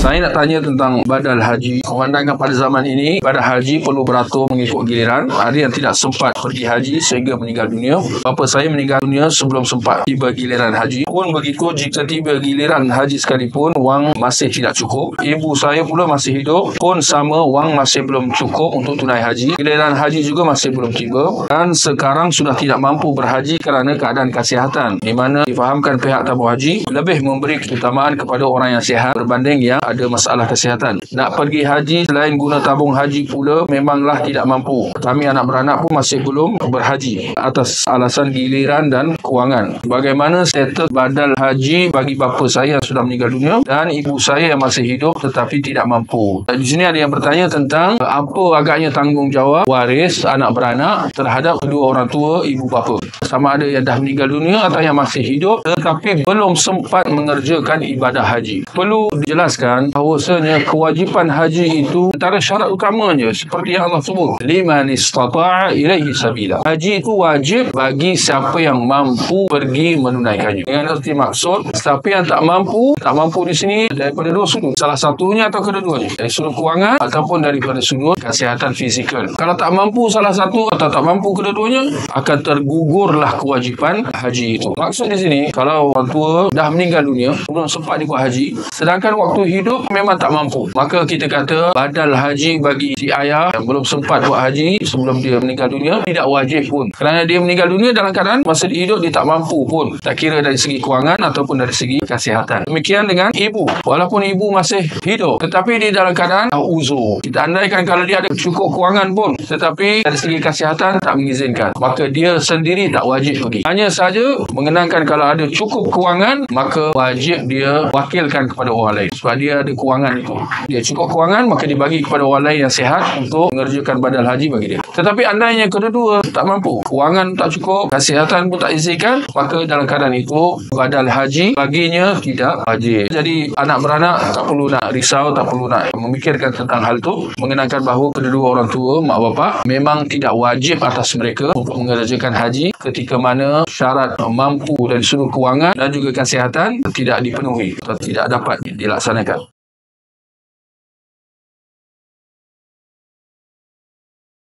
Saya nak tanya tentang badal haji. Memandangkan pada zaman ini, badal haji perlu beratur mengikut giliran. Ada yang tidak sempat pergi haji sehingga meninggal dunia. Bapa saya meninggal dunia sebelum sempat tiba giliran haji. Pun begitu, jika tiba giliran haji sekalipun, wang masih tidak cukup. Ibu saya pula masih hidup, pun sama, wang masih belum cukup untuk tunai haji. Giliran haji juga masih belum tiba. Dan sekarang sudah tidak mampu berhaji kerana keadaan kesihatan, di mana difahamkan pihak tabung haji lebih memberi keutamaan kepada orang yang sihat berbanding yang ada masalah kesihatan. Nak pergi haji selain guna tabung haji pula memanglah tidak mampu. Kami anak beranak pun masih belum berhaji atas alasan giliran dan kewangan. Bagaimana status badal haji bagi bapa saya yang sudah meninggal dunia dan ibu saya yang masih hidup tetapi tidak mampu? Di sini ada yang bertanya tentang apa agaknya tanggungjawab waris anak beranak terhadap kedua orang tua ibu bapa, sama ada yang dah meninggal dunia atau yang masih hidup tetapi belum sempat mengerjakan ibadah haji. Perlu dijelaskan bahawasanya kewajipan haji itu antara syarat utamanya seperti yang Allah sebut, liman istata'a ilaihi sabila. Haji itu wajib bagi siapa yang mampu pergi menunaikannya. Dengan erti maksud, siapa yang tak mampu di sini daripada dua sudut, salah satunya atau kedua-duanya, dari sudut kewangan ataupun daripada sudut kesihatan fizikal. Kalau tak mampu salah satu atau tak mampu kedua-duanya, akan tergugurlah kewajipan haji itu. Maksud di sini, kalau orang tua dah meninggal dunia belum sempat dibuat haji, sedangkan waktu hidup memang tak mampu, maka kita kata badal haji bagi si ayah yang belum sempat buat haji sebelum dia meninggal dunia tidak wajib pun, kerana dia meninggal dunia dalam keadaan masa dia hidup dia tak mampu pun, tak kira dari segi kewangan ataupun dari segi kesihatan. Demikian dengan ibu, walaupun ibu masih hidup tetapi dia dalam keadaan uzur, kita andaikan kalau dia ada cukup kewangan pun tetapi dari segi kesihatan tak mengizinkan, maka dia sendiri tak wajib pergi. Hanya saja mengenangkan kalau ada cukup kewangan maka wajib dia wakilkan kepada orang lain, sebab dia ada kewangan itu, dia cukup kewangan maka dibagi kepada orang lain yang sihat untuk mengerjakan badal haji bagi dia. Tetapi andainya kedua-dua tak mampu, kewangan tak cukup, kesihatan pun tak izinkan, maka dalam keadaan itu badal haji baginya tidak wajib. Jadi anak beranak tak perlu nak risau, tak perlu nak memikirkan tentang hal itu, mengenangkan bahawa kedua orang tua, mak bapak, memang tidak wajib atas mereka untuk mengerjakan haji ketika mana syarat mampu dari sudut kewangan dan juga kesihatan tidak dipenuhi atau tidak dapat dilaksanakan.